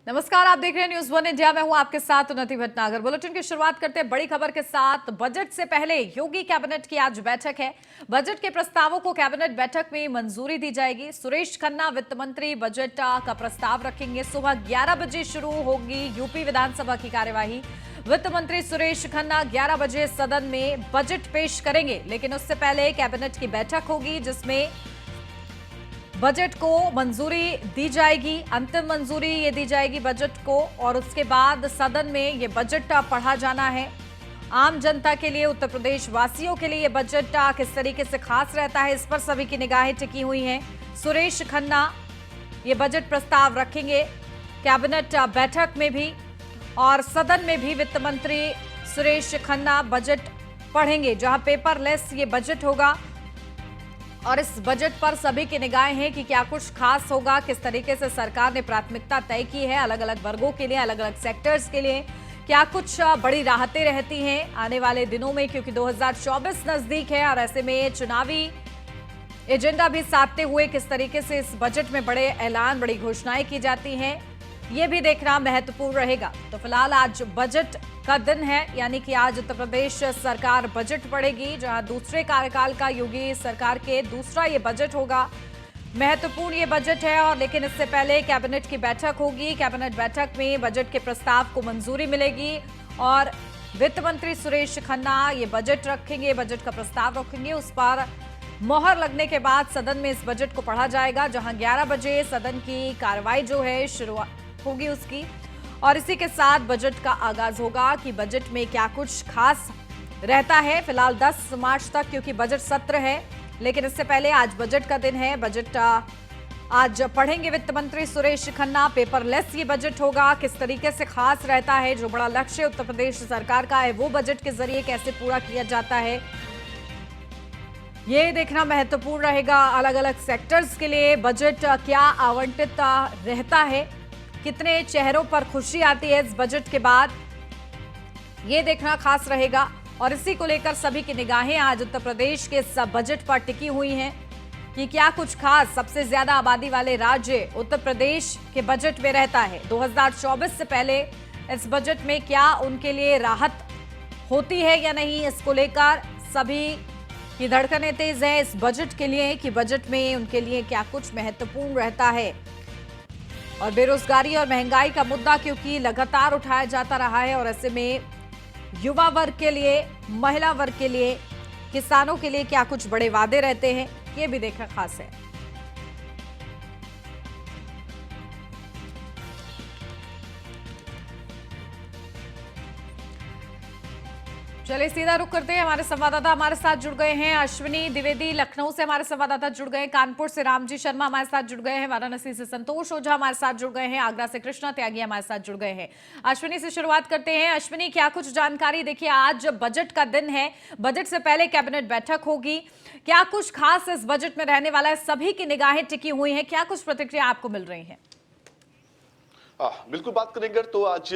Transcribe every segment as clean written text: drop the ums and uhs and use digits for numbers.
नमस्कार, आप देख रहे हैं न्यूज वन इंडिया। मैं हूं आपके साथ उन्नति भटनागर। बुलेटिन की शुरुआत करते हैं बड़ी खबर के साथ। बजट से पहले योगी कैबिनेट की आज बैठक है। बजट के प्रस्तावों को कैबिनेट बैठक में मंजूरी दी जाएगी। सुरेश खन्ना वित्त मंत्री बजट का प्रस्ताव रखेंगे। सुबह 11 बजे शुरू होगी यूपी विधानसभा की कार्यवाही। वित्त मंत्री सुरेश खन्ना 11 बजे सदन में बजट पेश करेंगे, लेकिन उससे पहले कैबिनेट की बैठक होगी जिसमें बजट को मंजूरी दी जाएगी। अंतिम मंजूरी ये दी जाएगी बजट को, और उसके बाद सदन में ये बजट पढ़ा जाना है। आम जनता के लिए, उत्तर प्रदेश वासियों के लिए ये बजट किस तरीके से खास रहता है, इस पर सभी की निगाहें टिकी हुई हैं। सुरेश खन्ना ये बजट प्रस्ताव रखेंगे कैबिनेट बैठक में भी, और सदन में भी वित्त मंत्री सुरेश खन्ना बजट पढ़ेंगे, जहां पेपरलेस ये बजट होगा। और इस बजट पर सभी की निगाहें हैं कि क्या कुछ खास होगा, किस तरीके से सरकार ने प्राथमिकता तय की है अलग अलग वर्गों के लिए, अलग अलग सेक्टर्स के लिए। क्या कुछ बड़ी राहतें रहती हैं आने वाले दिनों में, क्योंकि 2024 नजदीक है और ऐसे में चुनावी एजेंडा भी साधते हुए किस तरीके से इस बजट में बड़े ऐलान, बड़ी घोषणाएं की जाती हैं, ये भी देखना महत्वपूर्ण रहेगा। तो फिलहाल आज बजट का दिन है, यानी कि आज उत्तर प्रदेश सरकार बजट पढ़ेगी, जहां दूसरे कार्यकाल का योगी सरकार के दूसरा ये बजट होगा। महत्वपूर्ण ये बजट है, और लेकिन इससे पहले कैबिनेट की बैठक होगी। कैबिनेट बैठक में बजट के प्रस्ताव को मंजूरी मिलेगी और वित्त मंत्री सुरेश खन्ना ये बजट रखेंगे, बजट का प्रस्ताव रखेंगे। उस पर मोहर लगने के बाद सदन में इस बजट को पढ़ा जाएगा, जहां 11 बजे सदन की कार्रवाई जो है शुरुआत होगी उसकी, और इसी के साथ बजट का आगाज होगा कि बजट में क्या कुछ खास रहता है। फिलहाल 10 मार्च तक क्योंकि बजट सत्र है, लेकिन इससे पहले आज बजट का दिन है। बजट आज पढ़ेंगे वित्त मंत्री सुरेश खन्ना। पेपरलेस ये बजट होगा, किस तरीके से खास रहता है, जो बड़ा लक्ष्य उत्तर प्रदेश सरकार का है वो बजट के जरिए कैसे पूरा किया जाता है, ये देखना महत्वपूर्ण रहेगा। अलग अलग सेक्टर्स के लिए बजट क्या आवंटित रहता है, कितने चेहरों पर खुशी आती है इस बजट के बाद, ये देखना खास रहेगा। और इसी को लेकर सभी की निगाहें आज उत्तर प्रदेश के इस बजट पर टिकी हुई हैं कि क्या कुछ खास सबसे ज्यादा आबादी वाले राज्य उत्तर प्रदेश के बजट में रहता है। 2024 से पहले इस बजट में क्या उनके लिए राहत होती है या नहीं, इसको लेकर सभी की धड़कनें तेज है इस बजट के लिए कि बजट में उनके लिए क्या कुछ महत्वपूर्ण रहता है। और बेरोजगारी और महंगाई का मुद्दा क्योंकि लगातार उठाया जाता रहा है, और ऐसे में युवा वर्ग के लिए, महिला वर्ग के लिए, किसानों के लिए क्या कुछ बड़े वादे रहते हैं, ये भी देखना खास है। चलिए सीधा रुख करते हैं। हमारे संवाददाता हमारे साथ जुड़ गए हैं। अश्विनी द्विवेदी लखनऊ से हमारे संवाददाता जुड़ गए हैं, कानपुर से रामजी शर्मा हमारे साथ जुड़ गए हैं, वाराणसी से संतोष ओझा हमारे साथ जुड़ गए हैं, आगरा से कृष्णा त्यागी हमारे साथ जुड़ गए हैं। अश्विनी से शुरुआत करते हैं। अश्विनी, क्या कुछ जानकारी? देखिए, आज बजट का दिन है, बजट से पहले कैबिनेट बैठक होगी, क्या कुछ खास इस बजट में रहने वाला है? सभी की निगाहें टिकी हुई हैं, क्या कुछ प्रतिक्रिया आपको मिल रही है? बिल्कुल बात करेंगे तो आज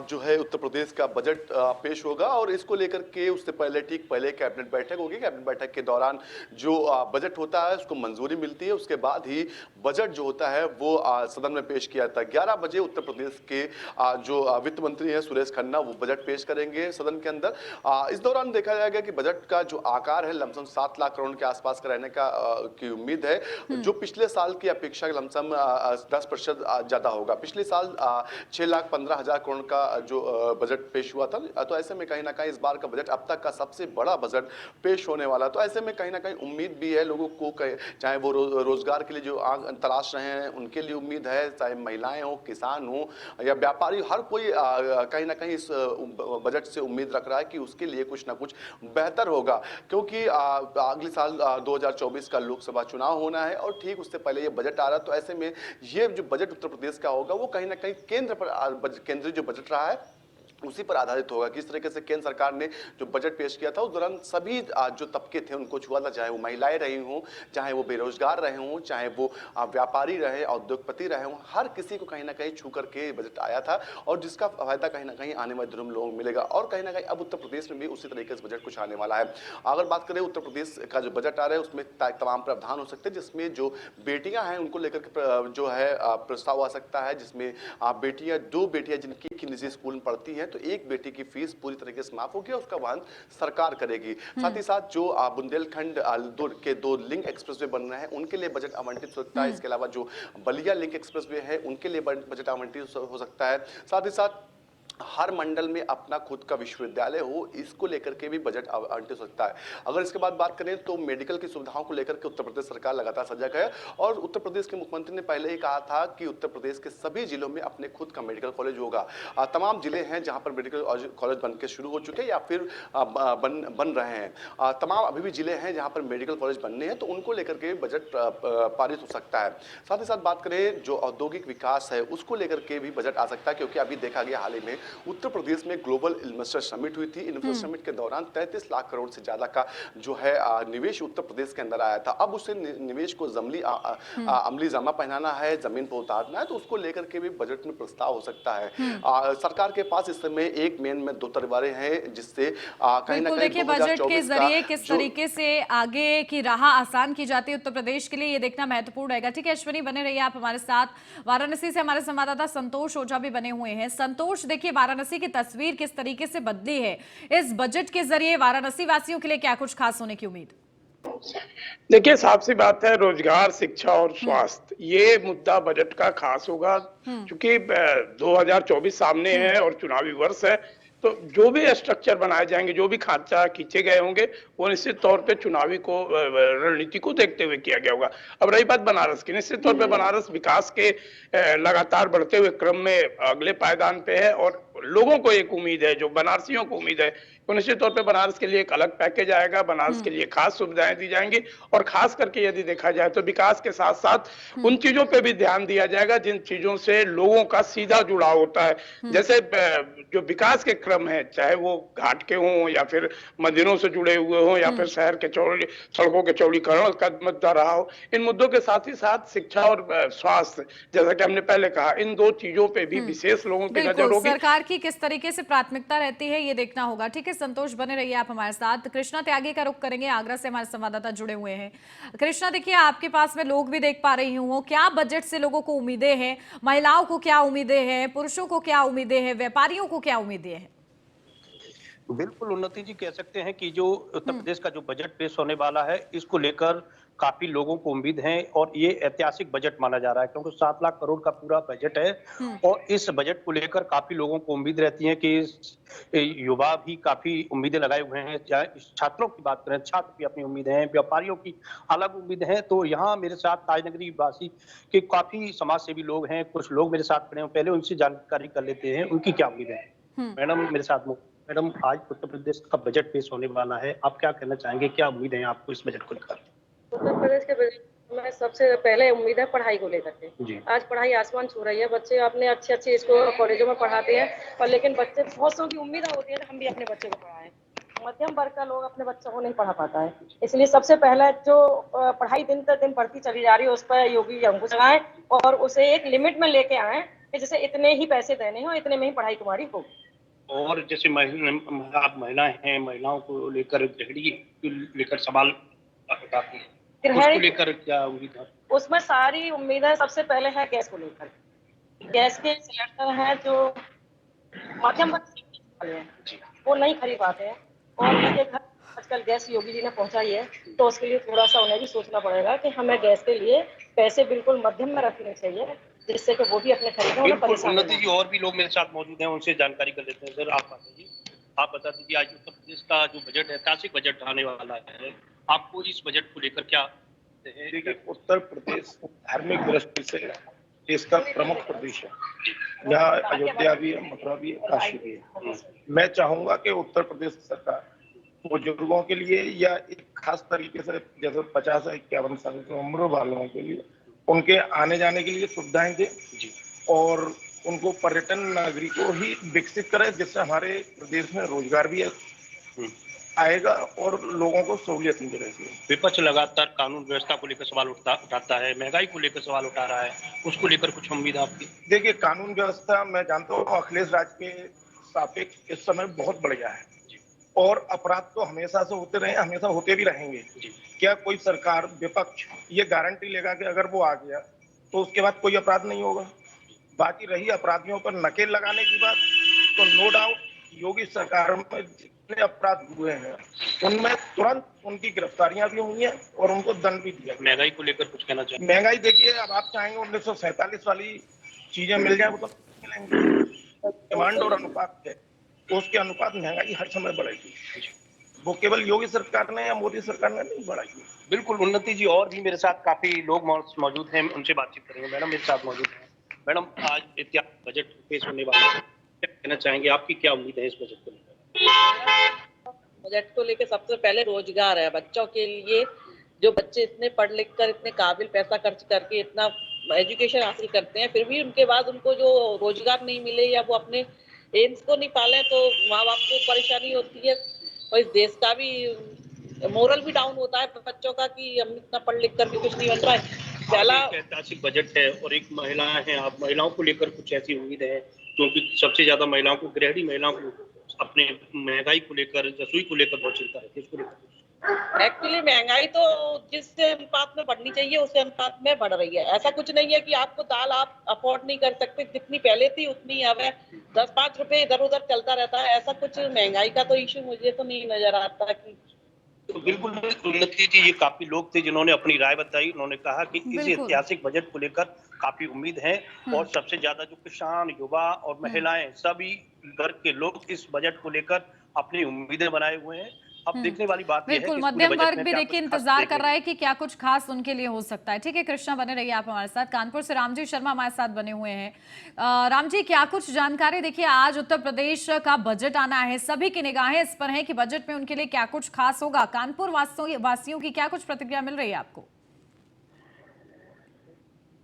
जो है उत्तर प्रदेश का बजट पेश होगा, और इसको लेकर के उससे पहले ठीक पहले कैबिनेट बैठक होगी। कैबिनेट बैठक के दौरान जो बजट होता है उसको मंजूरी मिलती है, उसके बाद ही बजट जो होता है वो सदन में पेश किया जाता है। 11 बजे उत्तर प्रदेश के जो वित्त मंत्री हैं सुरेश खन्ना वो बजट पेश करेंगे सदन के अंदर। इस दौरान देखा जाएगा कि बजट का जो आकार है लमसम 7 लाख करोड़ के आसपास का रहने का की उम्मीद है, जो पिछले साल की अपेक्षा लमसम 10% ज्यादा होगा। पिछले साल 6,15,000 करोड़ का जो बजट पेश हुआ था, तो ऐसे में कहीं ना कहीं इस बार का बजट अब तक का सबसे बड़ा बजट पेश होने वाला। तो ऐसे में कहीं ना कहीं उम्मीद भी है लोगों को, चाहे वो रोजगार के लिए जो तलाश रहे हैं उनके लिए उम्मीद है, चाहे महिलाएं हो, किसान हो या व्यापारी, हर कोई कहीं ना कहीं इस बजट से उम्मीद रख रहा है कि उसके लिए कुछ ना कुछ बेहतर होगा, क्योंकि अगले साल 2024 का लोकसभा चुनाव होना है और ठीक उससे पहले ये बजट आ रहा है। तो ऐसे में ये जो बजट उत्तर प्रदेश का होगा वो कहीं ना कहीं केंद्रीय जो बजट रहा है उसी पर आधारित होगा। किस तरीके से केंद्र सरकार ने जो बजट पेश किया था उस दौरान सभी जो तबके थे उनको छुआ था, चाहे वो महिलाएं रही हों, चाहे वो बेरोजगार रहे हों, चाहे वो व्यापारी रहे, उद्योगपति रहे हों, हर किसी को कहीं ना कहीं छू करके बजट आया था और जिसका फायदा कहीं ना कहीं आने वाले दिनों में लोगों को मिलेगा। और कहीं ना कहीं अब उत्तर प्रदेश में भी उसी तरीके से बजट कुछ आने वाला है। अगर बात करें उत्तर प्रदेश का जो बजट आ रहा है उसमें तमाम प्रावधान हो सकते हैं, जिसमें जो बेटियां हैं उनको लेकर के जो है प्रस्ताव आ सकता है, जिसमें बेटियां, 2 बेटियां जिनकी एक ही निजी स्कूल में पढ़ती हैं तो एक बेटी की फीस पूरी तरीके से माफ होगी और उसका वहन सरकार करेगी। साथ ही साथ जो बुंदेलखंड के 2 लिंक एक्सप्रेसवे बन रहे हैं उनके लिए बजट आवंटित हो सकता है। इसके अलावा जो बलिया लिंक एक्सप्रेसवे है उनके लिए बजट आवंटित हो सकता है। साथ ही साथ हर मंडल में अपना खुद का विश्वविद्यालय हो, इसको लेकर के भी बजट आवंटित हो सकता है। अगर इसके बाद बात करें तो मेडिकल की सुविधाओं को लेकर के उत्तर प्रदेश सरकार लगातार सजग है और उत्तर प्रदेश के मुख्यमंत्री ने पहले ही कहा था कि उत्तर प्रदेश के सभी जिलों में अपने खुद का मेडिकल कॉलेज होगा। तमाम जिले हैं जहां पर मेडिकल कॉलेज बन के शुरू हो चुके हैं या फिर बन रहे हैं। तमाम अभी भी जिले हैं जहां पर मेडिकल कॉलेज बनने हैं तो उनको लेकर के बजट पारित हो सकता है। साथ ही साथ बात करें जो औद्योगिक विकास है उसको लेकर के भी बजट आ सकता है, क्योंकि अभी देखा गया हाल ही में उत्तर प्रदेश में ग्लोबल इन्वेस्टर समिट हुई थी। इन्वेस्टर समिट के दौरान 33 लाख करोड़ से ज्यादा का जो है निवेश उत्तर प्रदेश के अंदर आया था। अब उसे निवेश को अमली जामा पहनाना है, जमीन पर उतारना है, तो उसको लेकर के भी बजट में प्रस्ताव हो सकता है। सरकार के पास इस समय एक मेन में 2 तलवारें हैं, जिससे कहीं ना कहीं देखिए बजट के जरिए किस तरीके से आगे की राह आसान की जाती है उत्तर प्रदेश के लिए, ये देखना महत्वपूर्ण रहेगा। ठीक है अश्विनी, बने रहिए आप हमारे साथ। वाराणसी से हमारे संवाददाता संतोष ओझा भी बने हुए हैं। संतोष, देखिए वाराणसी की तस्वीर किस तरीके से बदली है इस बजट के जरिए, वाराणसी वासियों के लिए क्या कुछ खास होने की उम्मीद? देखिए, साफ सी बात है, रोजगार, शिक्षा और स्वास्थ्य ये मुद्दा बजट का खास होगा, क्योंकि 2024 सामने है और चुनावी वर्ष है। तो जो भी स्ट्रक्चर बनाए जाएंगे, जो भी खांचा खींचे गए होंगे, वो निश्चित तौर पे चुनावी को रणनीति को देखते हुए किया गया होगा। अब रही बात बनारस की, निश्चित तौर पे बनारस विकास के लगातार बढ़ते हुए क्रम में अगले पायदान पे है और लोगों को एक उम्मीद है, जो बनारसियों को उम्मीद है, तो निश्चित तौर पे बनारस के लिए एक अलग पैकेज आएगा, बनारस के लिए खास सुविधाएं दी जाएंगी और खास करके यदि देखा जाए तो विकास के साथ साथ उन चीजों पे भी ध्यान दिया जाएगा जिन चीजों से लोगों का सीधा जुड़ाव होता है। जैसे जो विकास के क्रम है, चाहे वो घाट के हों या फिर मंदिरों से जुड़े हुए हों या फिर शहर के सड़कों के चौड़ीकरण का मुद्दा रहा हो, इन मुद्दों के साथ ही साथ शिक्षा और स्वास्थ्य, जैसा कि हमने पहले कहा, इन 2 चीजों पे भी विशेष लोगों की नजर होगी। सरकार की किस तरीके से प्राथमिकता रहती है ये देखना होगा। ठीक है संतोष, बने रहिए आप हमारे साथ। कृष्णा त्यागी का रुख करेंगे, आगरा से हमारे संवाददाता जुड़े हुए हैं। कृष्णा, देखिए आपके पास में लोग भी देख पा रही हूँ, क्या बजट से लोगों को उम्मीदें हैं? महिलाओं को क्या उम्मीदें हैं? पुरुषों को क्या उम्मीदें हैं? व्यापारियों को क्या उम्मीदें हैं? बिल्कुल उन्नति जी, कह सकते हैं कि जो उत्तर प्रदेश का जो बजट पेश होने वाला है इसको लेकर काफी लोगों को उम्मीद है और ये ऐतिहासिक बजट माना जा रहा है, क्योंकि 7 लाख करोड़ का पूरा बजट है और इस बजट को लेकर काफी लोगों को उम्मीद रहती है कि युवा भी काफी उम्मीदें लगाए हुए हैं। चाहे छात्रों की बात करें, छात्र भी अपनी उम्मीदें हैं, व्यापारियों की अलग उम्मीद है। तो यहाँ मेरे साथ ताजनगरी वासी के काफी समाज सेवी लोग हैं, कुछ लोग मेरे साथ खड़े हैं, पहले उनसे जानकारी कर लेते हैं उनकी क्या उम्मीद है। मैडम मेरे साथ, मैडम आज उत्तर प्रदेश का बजट पेश होने वाला है, आप क्या कहना चाहेंगे, क्या उम्मीद है आपको इस बजट को लेकर? उत्तर प्रदेश के बजट में सबसे पहले उम्मीद है पढ़ाई को लेकर के। आज पढ़ाई आसमान छू रही है, बच्चे अपने अच्छे स्कूल कॉलेजों में पढ़ाते हैं और लेकिन बच्चे बहुत सौ की उम्मीद होती है कि हम भी अपने बच्चे को पढ़ाएं। मध्यम वर्ग का लोग अपने बच्चों को नहीं पढ़ा पाता है, इसलिए सबसे पहले जो पढ़ाई दिन तक दिन बढ़ती चली जा रही है उस पर योगी अंकुश लगाएं और उसे एक लिमिट में लेके आए कि जैसे इतने ही पैसे देने हैं और इतने में ही पढ़ाई तुम्हारी होगी। और जैसे आप महिलाएं हैं, महिलाओं को लेकर गृहिणी लेकर सवाल बताती हैं, उसको लेकर क्या उम्मीद है? उसमें सारी उम्मीदें सबसे पहले है गैस को लेकर। गैस के सिलेंडर हैं जो मध्यम वर्ग है वो नहीं खरीद पाते हैं और उनके घर आजकल गैस योगी जी ने पहुंचाई है, तो उसके लिए थोड़ा सा उन्हें भी सोचना पड़ेगा कि हमें गैस के लिए पैसे बिल्कुल मध्यम में रखने चाहिए, जिससे कि वो भी अपने खरीदें। उन्नति जी, और भी लोग मेरे साथ मौजूद हैं, उनसे जानकारी कर लेते हैं। सर आप बता दीजिए, आज उत्तर प्रदेश का जो बजट है, ऐतिहासिक बजट आने वाला है, आपको इस बजट को लेकर क्या? देखिए, उत्तर प्रदेश धार्मिक दृष्टि से देश का प्रमुख प्रदेश है। यहाँ अयोध्या भी है, मथुरा भी है, काशी भी है। मैं चाहूंगा कि उत्तर प्रदेश सरकार बुजुर्गों के लिए या एक खास तरीके से जैसे 50 से 51 साल की उम्र वालों के लिए उनके आने जाने के लिए सुविधाएं दे और उनको पर्यटन नगरी को ही विकसित करें, जिससे हमारे प्रदेश में रोजगार भी आएगा और लोगों को सहूलियत मिलेगी। विपक्ष लगातार कानून व्यवस्था को लेकर सवाल उठाता है, महंगाई को लेकर सवाल उठा रहा है, उसको लेकर कुछ उम्मीद आपकी? देखिए, कानून व्यवस्था मैं जानता हूँ अखिलेश राज के सापेक्ष इस समय बहुत बढ़िया है और अपराध तो हमेशा से होते रहे, हमेशा होते भी रहेंगे। क्या कोई सरकार विपक्ष ये गारंटी लेगा कि अगर वो आ गया तो उसके बाद कोई अपराध नहीं होगा? बाकी रही अपराधियों पर नकेल लगाने की बात, तो नो डाउट योगी सरकार में जितने अपराध हुए हैं उनमें तुरंत उनकी गिरफ्तारियां भी हुई हैं और उनको दंड भी दिया। महंगाई को लेकर कुछ कहना चाहिए? महंगाई देखिए, अब आप चाहेंगे 1947 वाली चीजें मिल जाए वो तो मिलेंगी। डिमांड और अनुपात है, तो उसके अनुपात महंगाई हर समय बढ़ेगी। वो केवल योगी सरकार ने या मोदी सरकार ने नहीं बढ़ाई। बिल्कुल। उन्नति जी, और भी मेरे साथ काफी लोग मौजूद हैं, उनसे बातचीत करेंगे। मैडम मेरे साथ मौजूद है। मैडम, आज बजट पेश होने वाला है, क्या कहना चाहेंगे? आपकी क्या उम्मीद है इस बजट को लेकर? बजट को लेकर सबसे पहले रोजगार है बच्चों के लिए। जो बच्चे इतने पढ़ लिख कर इतने काबिल पैसा खर्च करके इतना एजुकेशन हासिल करते हैं, फिर भी उनके बाद उनको जो रोजगार नहीं मिले या वो अपने एम्स को नहीं पाले तो माँ बाप को परेशानी होती है और इस देश का भी मोरल भी डाउन होता है बच्चों का कि हम इतना पढ़ लिख कर भी कुछ नहीं बन पाए। पहला ऐतिहासिक बजट है और एक महिला है, आप महिलाओं को लेकर कुछ ऐसी उम्मीद है? क्योंकि सबसे ज्यादा महिलाओं को, गृहिणी महिलाओं को अपने महंगाई को लेकर, रसोई को लेकर बहुत चिंता रहती है, इसको लेकर? एक्चुअली महंगाई तो जिस अनुपात में बढ़नी चाहिए उस अनुपात में बढ़ रही है। ऐसा कुछ नहीं है कि आपको दाल आप अफोर्ड नहीं कर सकते, जितनी पहले थी उतनी अब है। 10-5 रुपए इधर उधर चलता रहता है। ऐसा कुछ महंगाई का तो इश्यू मुझे तो नहीं नजर आता कि। तो बिल्कुल उन्नति जी, ये काफी लोग थे जिन्होंने अपनी राय बताई। उन्होंने कहा कि इस ऐतिहासिक बजट को लेकर काफी उम्मीद है और सबसे ज्यादा जो किसान, युवा और महिलाएं, सभी वर्ग के लोग इस बजट को लेकर अपनी उम्मीदें बनाए हुए हैं। अब देखने वाली बात है बिल्कुल, मध्यम वर्ग भी देखिए इंतजार कर रहा है कि क्या कुछ खास उनके लिए हो सकता है। ठीक है कृष्णा, बने रहिए आप हमारे साथ। कानपुर से रामजी शर्मा हमारे साथ बने हुए हैं। रामजी, क्या कुछ जानकारी? देखिए, आज उत्तर प्रदेश का बजट आना है, सभी की निगाहें इस पर हैं कि बजट में उनके लिए क्या कुछ खास होगा। कानपुर वासियों की क्या कुछ प्रतिक्रिया मिल रही है आपको?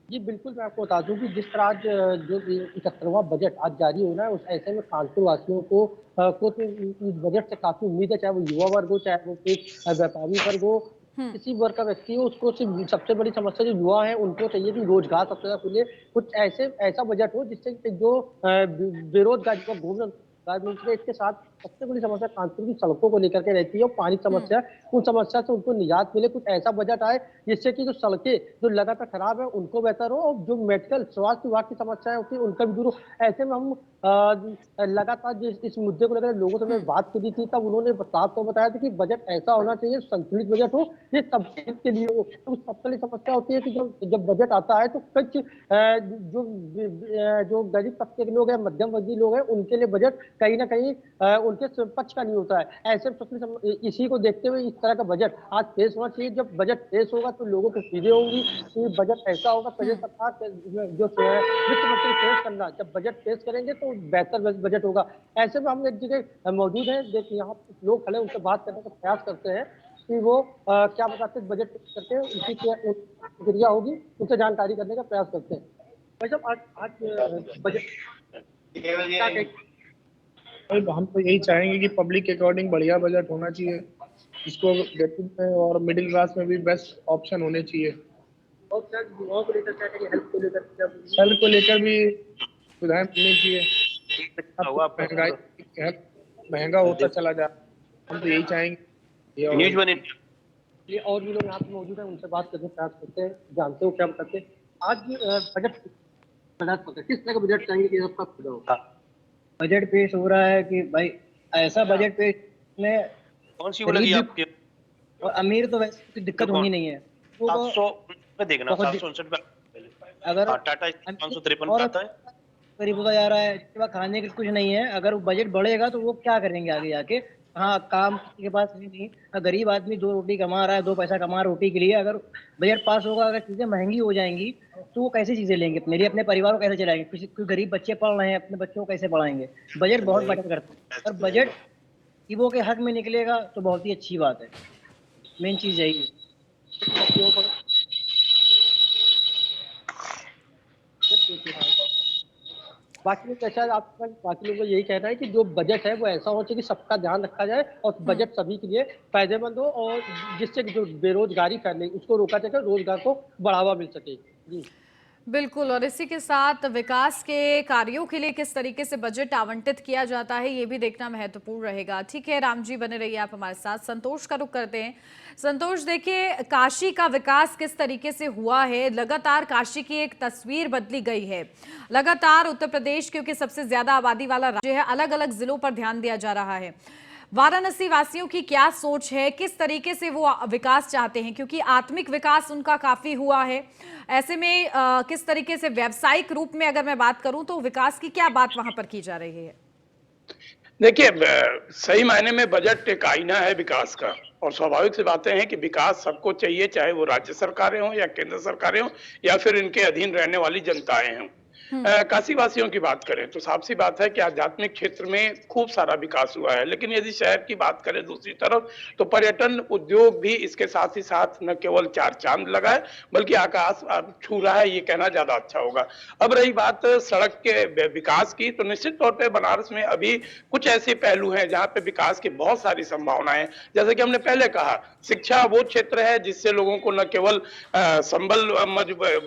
जी बिल्कुल, मैं आपको बता दूं कि जिस तरह आज जो 71वां बजट आज जारी होना है, उस ऐसे में कानपुर वासियों को तो इस बजट से काफी उम्मीद है, चाहे वो युवा वर्ग हो, चाहे वो एक व्यापारी वर्ग हो, किसी वर्ग का व्यक्ति हो। उसको सिर्फ सबसे बड़ी समस्या जो युवा है उनको चाहिए कि रोजगार सबसे ज्यादा खुले। कुछ ऐसा बजट हो जिससे जो बेरोजगारी को घूमने इसके साथ सबसे बड़ी समस्या कानपुर की सड़कों को लेकर के रहती है और पानी की समस्या, उन समस्या से उनको निजात मिले। कुछ ऐसा बजट आए जिससे कि जो सड़कें जो लगातार खराब है उनको बेहतर हो और जो मेडिकल स्वास्थ्य विभाग की समस्याएं होती है उनका भी दूर हो। ऐसे में हम लगातार इस मुद्दे को लेकर लोगों से मैं बात करी थी, तब उन्होंने साफ तो बताया था कि बजट ऐसा होना चाहिए, संतुलित बजट हो, ये सबके के लिए हो। तो सबसे बड़ी समस्या होती है कि जब बजट आता है तो कुछ जो गरीब तबके के लोग हैं, मध्यम वर्गीय लोग हैं, उनके लिए बजट कहीं ना कहीं उनके पक्ष का नहीं होता है। ऐसे इसी को देखते हुए इस तरह का बजट आज पेश होना चाहिए। जब बजट पेश होगा तो लोगों को चीजें होंगी कि बजट ऐसा होगा। प्रदेश सरकार जो वित्त मंत्री पेश करना, जब बजट पेश करेंगे तो बेहतर बजट होगा। ऐसे में हम एक जगह मौजूद हैं, देखिए यहाँ लोग खड़े, उनसे बात करने का प्रयास करते हैं कि वो क्या बताते हैं बजट पेश करते हैं, उनकी क्या प्रक्रिया होगी, उनसे जानकारी करने का प्रयास करते हैं। भाई साहब, आज बजट हम तो यही चाहेंगे कि पब्लिक के अकॉर्डिंग बढ़िया बजट होना चाहिए, इसको गरीब में और मिडिल क्लास में भी बेस्ट ऑप्शन होने चाहिए। और क्या युवाओं को लेकर, क्या हेल्थ को लेकर भी सुविधाएं मिलनी चाहिए। महंगा होता चला जा, हम तो यही चाहेंगे। न्यूज़ वन ये और भी लोग यहाँ पे मौजूद हैं, उनसे बात करने का प्रयास करते हैं, जानते हो क्या बताते हैं। आज बजट किस तरह का बजट चाहेंगे कि आपका फायदा हो? बजट पेश हो रहा है कि भाई ऐसा बजट पेश में कौन सी लगी आपके? और अमीर तो वैसे कोई दिक्कत होनी नहीं है। 700 पे देखना, 759 अगर टाटा 553 आता है, गरीब होता जा रहा है, इसके बाद खाने के कुछ नहीं है। अगर बजट बढ़ेगा तो वो क्या करेंगे आगे जाके? हाँ, काम किसी के पास नहीं। गरीब आदमी 2 रोटी कमा रहा है, 2 पैसा कमा रोटी के लिए। अगर बजट पास होगा, अगर चीजें महंगी हो जाएंगी तो वो कैसे चीजें लेंगे, मेरे अपने परिवार को कैसे चलाएंगे? कोई गरीब बच्चे पढ़ रहे हैं, अपने बच्चों को कैसे पढ़ाएंगे? बजट बहुत मैटर करता है और बजट गरीबों के हक में निकलेगा तो बहुत ही अच्छी बात है। मेन चीज यही है। बाकी लोग ऐसा आपका बाकी लोगों का यही कहना है कि जो बजट है वो ऐसा होना चाहिए कि सबका ध्यान रखा जाए और बजट सभी के लिए फायदेमंद हो और जिससे जो बेरोजगारी फैले उसको रोका जाए, रोजगार को बढ़ावा मिल सके। जी बिल्कुल, और इसी के साथ विकास के कार्यों के लिए किस तरीके से बजट आवंटित किया जाता है ये भी देखना महत्वपूर्ण रहेगा। ठीक है राम जी, बने रहिए आप हमारे साथ। संतोष का रुख करते हैं। संतोष, देखिए काशी का विकास किस तरीके से हुआ है, लगातार काशी की एक तस्वीर बदली गई है। लगातार उत्तर प्रदेश, क्योंकि सबसे ज्यादा आबादी वाला राज्य है, अलग अलग जिलों पर ध्यान दिया जा रहा है। वाराणसी वासियों की क्या सोच है, किस तरीके से वो विकास चाहते हैं, क्योंकि आत्मिक विकास उनका काफी हुआ है। ऐसे में किस तरीके से व्यावसायिक रूप में अगर मैं बात करूं तो विकास की क्या बात वहां पर की जा रही है? देखिए, सही मायने में बजट एक आईना है विकास का, और स्वाभाविक सी बातें हैं कि विकास सबको चाहिए, चाहे वो राज्य सरकारें हों या केंद्र सरकारें हों या फिर इनके अधीन रहने वाली जनताएं हों। काशी वासियों की बात करें तो साफ सी बात है कि आध्यात्मिक क्षेत्र में खूब सारा विकास हुआ है, लेकिन यदि शहर की बात करें दूसरी तरफ तो पर्यटन उद्योग भी इसके साथ ही साथ न केवल चार चांद लगा है बल्कि आकाश छू रहा है, ये कहना ज्यादा अच्छा होगा। अब रही बात सड़क के विकास की, तो निश्चित तौर पे बनारस में अभी कुछ ऐसे पहलू हैं जहां पे विकास की बहुत सारी संभावनाएं, जैसे कि हमने पहले कहा, शिक्षा वो क्षेत्र है जिससे लोगों को न केवल संबल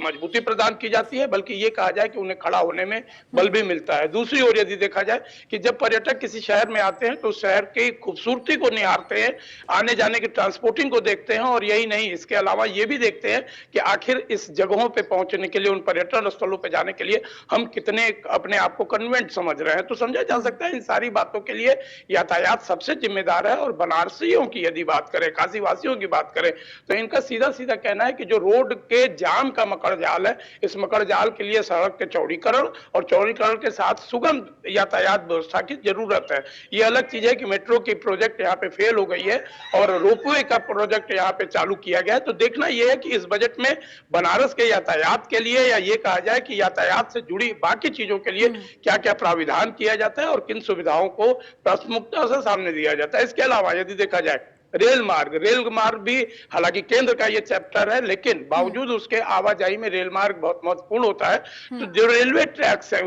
मजबूती प्रदान की जाती है बल्कि ये कहा जाए कि उन्हें खड़ा होने में बल भी मिलता है। दूसरी ओर यदि देखा जाए कि जब पर्यटक किसी शहर में आते हैं तो शहर की खूबसूरती को निहारते हैं, आने जाने की ट्रांसपोर्टिंग को देखते हैं, और यही नहीं इसके अलावा ये भी देखते हैं कि आखिर इस जगहों पे पहुंचने के लिए, उन पर्यटन स्थलों पे जाने के लिए हम कितने अपने आप को कन्वेंट समझ रहे हैं। तो समझा जा सकता है इन सारी बातों के लिए यातायात सबसे जिम्मेदार है। और बनारसियों की यदि बात करें, काशी वासियों की बात करें, तो इनका सीधा सीधा कहना है कि जो रोड के जाम का मकड़ जाल है, इस मकड़ जाल के लिए सड़क के चौड़ीकरण और चौड़ीकरण के साथ सुगम यातायात व्यवस्था की जरूरत है। ये अलग चीज है कि मेट्रो की प्रोजेक्ट यहाँ पे फेल हो गई है और रोपवे का प्रोजेक्ट यहाँ पे चालू किया गया है। तो देखना यह है कि इस बजट में बनारस के यातायात के लिए, या ये कहा जाए कि यातायात से जुड़ी बाकी चीजों के लिए क्या क्या प्राविधान किया जाता है और किन सुविधाओं को प्राथमिकता से सामने दिया जाता है। इसके अलावा यदि देखा जाए रेल मार्ग भी, हालांकि केंद्र का ये चैप्टर है, लेकिन बावजूद उसके आवाजाही में रेल मार्ग बहुत महत्वपूर्ण होता है। तो जो रेलवे ट्रैक्स है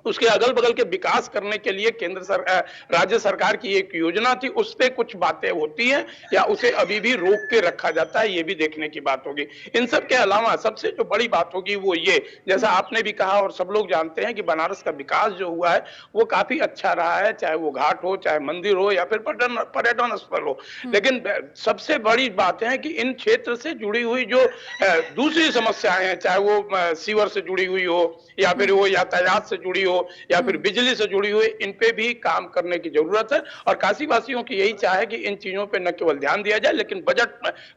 उसके अगल बगल के विकास करने के लिए राज्य सरकार की एक योजना थी, उस पे कुछ बातें होती हैं या उसे अभी भी रोक के रखा जाता है, ये भी देखने की बात होगी। इन सब के अलावा सबसे जो बड़ी बात होगी वो ये, जैसा आपने भी कहा और सब लोग जानते हैं कि बनारस का विकास जो हुआ है वो काफी अच्छा रहा है, चाहे वो घाट हो, चाहे मंदिर हो या फिर पर्यटन स्थल हो। लेकिन सबसे बड़ी बात है कि इन क्षेत्र से जुड़ी हुई जो दूसरी समस्याएं हैं, चाहे वो सीवर से जुड़ी हुई हो या फिर वो यातायात से जुड़ी हो या फिर बिजली से जुड़ी हुई, इन पे भी काम करने की जरूरत है। और काशी वासियों की यही चाह है कि इन चीजों पे न केवल ध्यान दिया जाए लेकिन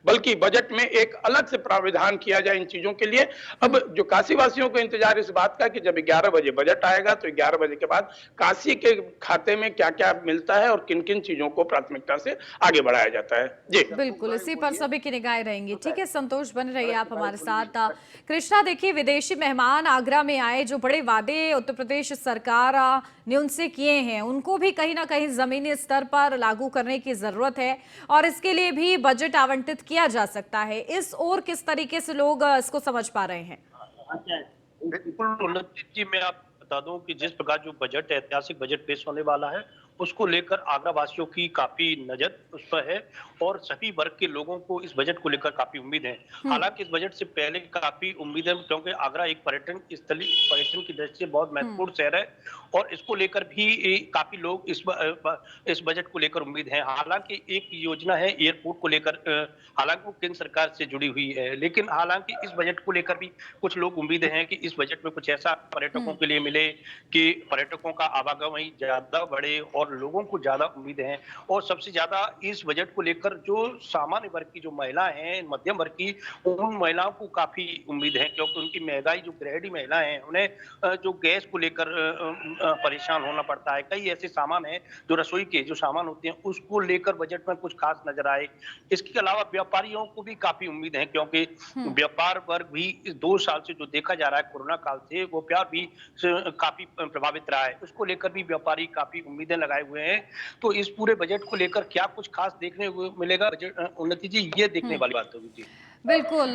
बल्कि बजट में एक अलग से प्राविधान किया जाए इन चीजों के लिए। अब जो काशी वासियों को इंतजार इस बात का कि जब 11 बजे बजट आएगा तो 11 बजे के बाद काशी के खाते में क्या क्या मिलता है और किन किन चीजों को प्राथमिकता से आगे बढ़ाया जाता है। जी बिल्कुल, इसी पर सभी की निगाहें रहेंगी। ठीक है संतोष, बन रहिए आप हमारे साथ। कृष्णा, देखिए विदेशी मेहमान आगरा में आए, जो बड़े वादे उत्तर प्रदेश सरकार ने उनसे किए हैं उनको भी कहीं ना कहीं जमीनी स्तर पर लागू करने की जरूरत है और इसके लिए भी बजट आवंटित किया जा सकता है। इस ओर किस तरीके से लोग इसको समझ पा रहे हैं? बिल्कुल उन्नति जी, मैं आपको बता दूं कि जिस प्रकार जो बजट ऐतिहासिक बजट पेश होने वाला है उसको लेकर आगरा वासियों की काफी नजर उस पर है और सभी वर्ग के लोगों को इस बजट को लेकर काफी उम्मीद है। हालांकि इस बजट से पहले काफी उम्मीद है क्योंकि आगरा एक पर्यटन की दृष्टि से बहुत महत्वपूर्ण शहर है और इसको लेकर भी काफी लोग इस बजट को लेकर उम्मीद है। हालांकि एक योजना है एयरपोर्ट को लेकर, हालांकि वो केंद्र सरकार से जुड़ी हुई है, लेकिन हालांकि इस बजट को लेकर भी कुछ लोग उम्मीद हैं कि इस बजट में कुछ ऐसा पर्यटकों के लिए मिले कि पर्यटकों का आवागमन ज्यादा बढ़े और लोगों को ज्यादा उम्मीद है। और सबसे ज्यादा इस बजट को लेकर जो सामान्य वर्ग की जो महिलाएं हैं, मध्यम वर्ग की, उन महिलाओं को काफी उम्मीद है क्योंकि उनकी महंगाई, जो गृहिणी महिलाएं हैं उन्हें जो गैस को लेकर परेशान होना पड़ता है, कई ऐसे सामान हैं जो रसोई के जो सामान होते हैं उसको लेकर बजट में कुछ खास नजर आए। इसके अलावा व्यापारियों को भी काफी उम्मीद है क्योंकि व्यापार वर्ग भी इस 2 साल से जो देखा जा रहा है कोरोना काल से, वो व्यापार भी काफी प्रभावित रहा है, उसको लेकर भी व्यापारी काफी उम्मीदें लगाए लगाए हुए हैं। तो इस पूरे बजट को लेकर क्या कुछ खास देखने को मिलेगा बजट उन्नति जी, ये देखने वाली बात होगी जी। बिल्कुल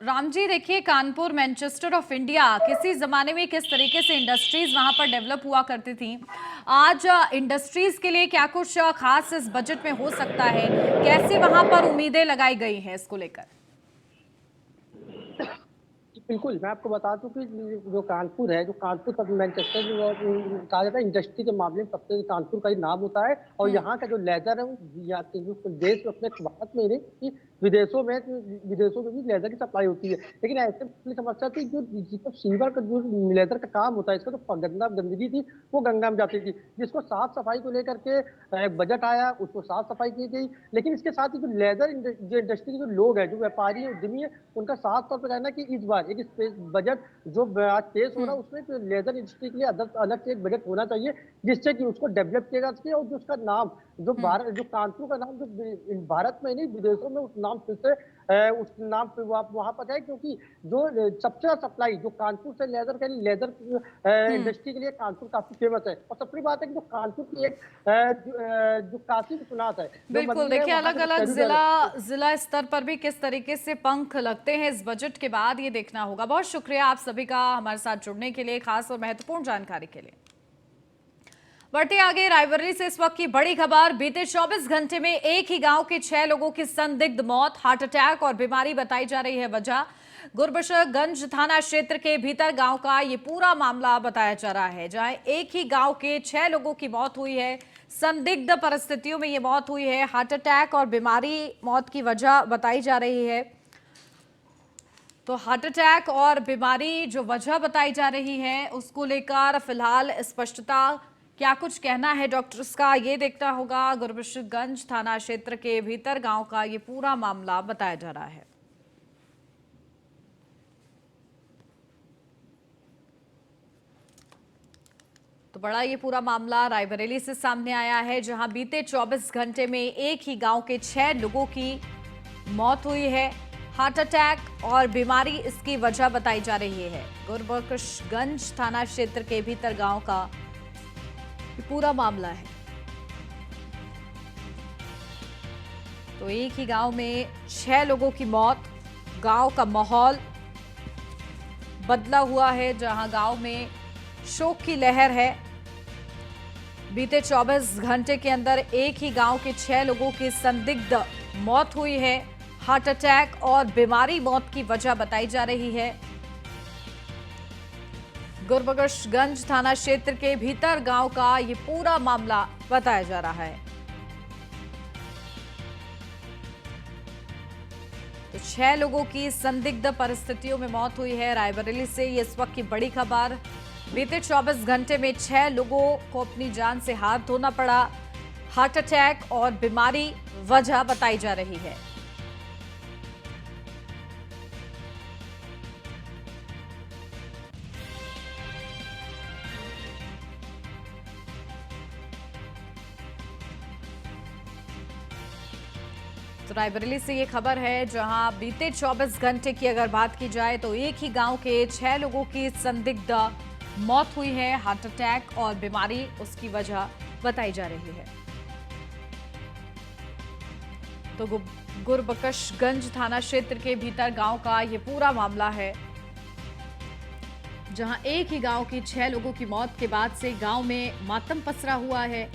राम जी, देखिए कानपुर मैनचेस्टर ऑफ इंडिया किसी जमाने में किस तरीके से इंडस्ट्रीज वहां पर डेवलप हुआ करती थी, आज इंडस्ट्रीज के लिए क्या कुछ खास इस बजट में हो सकता है, कैसे वहां पर उम्मीदें लगाई गई हैं इसको लेकर? बिल्कुल, मैं आपको बता दूं कि जो कानपुर है, जो कानपुर का मैनचेस्टर कहा जाता है इंडस्ट्री के मामले में सबसे कानपुर का ही नाम होता है। और यहाँ का जो लेदर है वो यहाँ के जो देश में अपने भारत में ही नहीं कि विदेशों में भी लेदर की सप्लाई होती है। लेकिन ऐसे में समस्या थी जो सीवर का जो लेदर का काम होता है, इसका तो गंदगी थी वो गंगा में जाती थी, जिसको साफ सफाई को लेकर के एक बजट आया, उसको साफ सफाई की गई। लेकिन इसके साथ ही जो लेदर जो इंडस्ट्री के जो लोग हैं, जो व्यापारी उद्यमी है, उनका साफ तौर पर कहना है कि इस बार एक बजट जो आज पेश हो रहा है उसमें तो लेदर इंडस्ट्री के लिए अलग से एक बजट होना चाहिए, जिससे कि उसको डेवलप किया जा सके और जो उसका नाम जो भारत जो कानपुर का नाम जो भारत में नहीं विदेशों में उस नाम फिर से उस नाम पे वहां पर है। क्योंकि जो सबसे ज्यादा सप्लाई जो कानपुर से लेदर इंडस्ट्री के लिए कानपुर काफी फेमस है। और सबसे बात है कि जो कानपुर की एक जो काशी विश्वनाथ है, बिल्कुल, देखिए अलग अलग जिला स्तर पर भी किस तरीके से पंख लगते हैं इस बजट के बाद, ये देखना होगा। बहुत शुक्रिया आप सभी का हमारे साथ जुड़ने के लिए, खास और महत्वपूर्ण जानकारी के लिए। बढ़ते आगे, रायबरेली से इस वक्त की बड़ी खबर। बीते 24 घंटे में एक ही गांव के 6 लोगों की संदिग्ध मौत, हार्ट अटैक और बीमारी बताई जा रही है वजह। गुरबशरगंज थाना क्षेत्र के भीतर गांव का ये पूरा मामला बताया जा रहा है, जहां एक ही गांव के 6 लोगों की मौत हुई है। संदिग्ध परिस्थितियों में ये मौत हुई है। हार्ट अटैक और बीमारी मौत की वजह बताई जा रही है। तो हार्ट अटैक और बीमारी जो वजह बताई जा रही है उसको लेकर फिलहाल स्पष्टता क्या कुछ कहना है डॉक्टर्स का, ये देखना होगा। गुरबशरगंज थाना क्षेत्र के भीतर गांव का ये पूरा मामला बताया जा रहा है। तो बड़ा ये पूरा मामला रायबरेली से सामने आया है, जहां बीते 24 घंटे में एक ही गांव के 6 लोगों की मौत हुई है। हार्ट अटैक और बीमारी इसकी वजह बताई जा रही है। गुरबशरगंज थाना क्षेत्र के भीतर गांव का ये पूरा मामला है। तो एक ही गांव में 6 लोगों की मौत, गांव का माहौल बदला हुआ है, जहां गांव में शोक की लहर है। बीते 24 घंटे के अंदर एक ही गांव के 6 लोगों की संदिग्ध मौत हुई है। हार्ट अटैक और बीमारी मौत की वजह बताई जा रही है। गुरबशरगंज थाना क्षेत्र के भीतर गांव का ये पूरा मामला बताया जा रहा है। तो 6 लोगों की संदिग्ध परिस्थितियों में मौत हुई है। रायबरेली से ये इस वक्त की बड़ी खबर। बीते 24 घंटे में 6 लोगों को अपनी जान से हाथ धोना पड़ा। हार्ट अटैक और बीमारी वजह बताई जा रही है। तो रायबरेली से ये खबर है, जहां बीते 24 घंटे की अगर बात की जाए तो एक ही गांव के 6 लोगों की संदिग्ध मौत हुई है। हार्ट अटैक और बीमारी उसकी वजह बताई जा रही है। तो गुरबशरगंज थाना क्षेत्र के भीतर गांव का ये पूरा मामला है, जहां एक ही गांव की 6 लोगों की मौत के बाद से गांव में मातम पसरा हुआ है।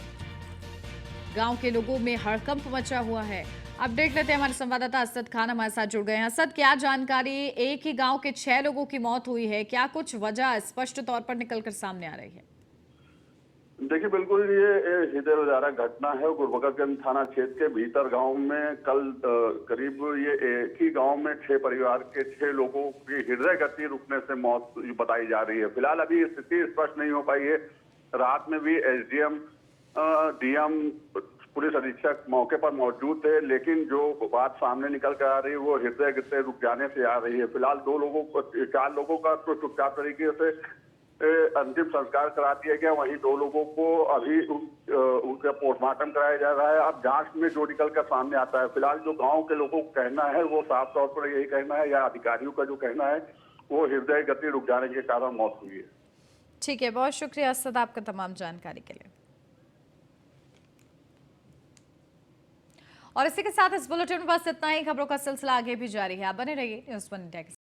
गांव के लोगों में हड़कंप मचा हुआ है। अपडेट लेते हैं, हमारे संवाददाता असद खान हमारे साथ जुड़ गए हैं। असद, क्या जानकारी? एक ही गांव के 6 लोगों की मौत हुई है, क्या कुछ वजह स्पष्ट तौर पर निकलकर सामने आ रही है? देखिए, बिल्कुल ये हृदय विदारक घटना है। गुरबशरगंज थाना क्षेत्र के भीतर गांव में कल करीब ये एक ही गांव में 6 परिवार के 6 लोगों की हृदय गति रुकने से मौत बताई जा रही है। फिलहाल अभी स्थिति स्पष्ट नहीं हो पाई है। रात में भी एसडीएम, डीएम, पुलिस अधीक्षक मौके पर मौजूद थे, लेकिन जो बात सामने निकल कर आ रही है वो हृदय गति रुक जाने से आ रही है। फिलहाल 4 लोगों का तो चुपचाप तरीके से अंतिम संस्कार करा दिया गया, वहीं 2 लोगों को अभी उनका पोस्टमार्टम कराया जा रहा है। अब जांच में जो निकल कर सामने आता है, फिलहाल जो गांव के लोगों को कहना है वो साफ तौर पर यही कहना है, या अधिकारियों का जो कहना है वो हृदय गति रुक जाने के कारण मौत हुई है। ठीक है, बहुत शुक्रिया असद आपका तमाम जानकारी के लिए। और इसी के साथ इस बुलेटिन में बस इतना ही। खबरों का सिलसिला आगे भी जारी है, आप बने रहिए न्यूज़ 1 इंडिया के साथ।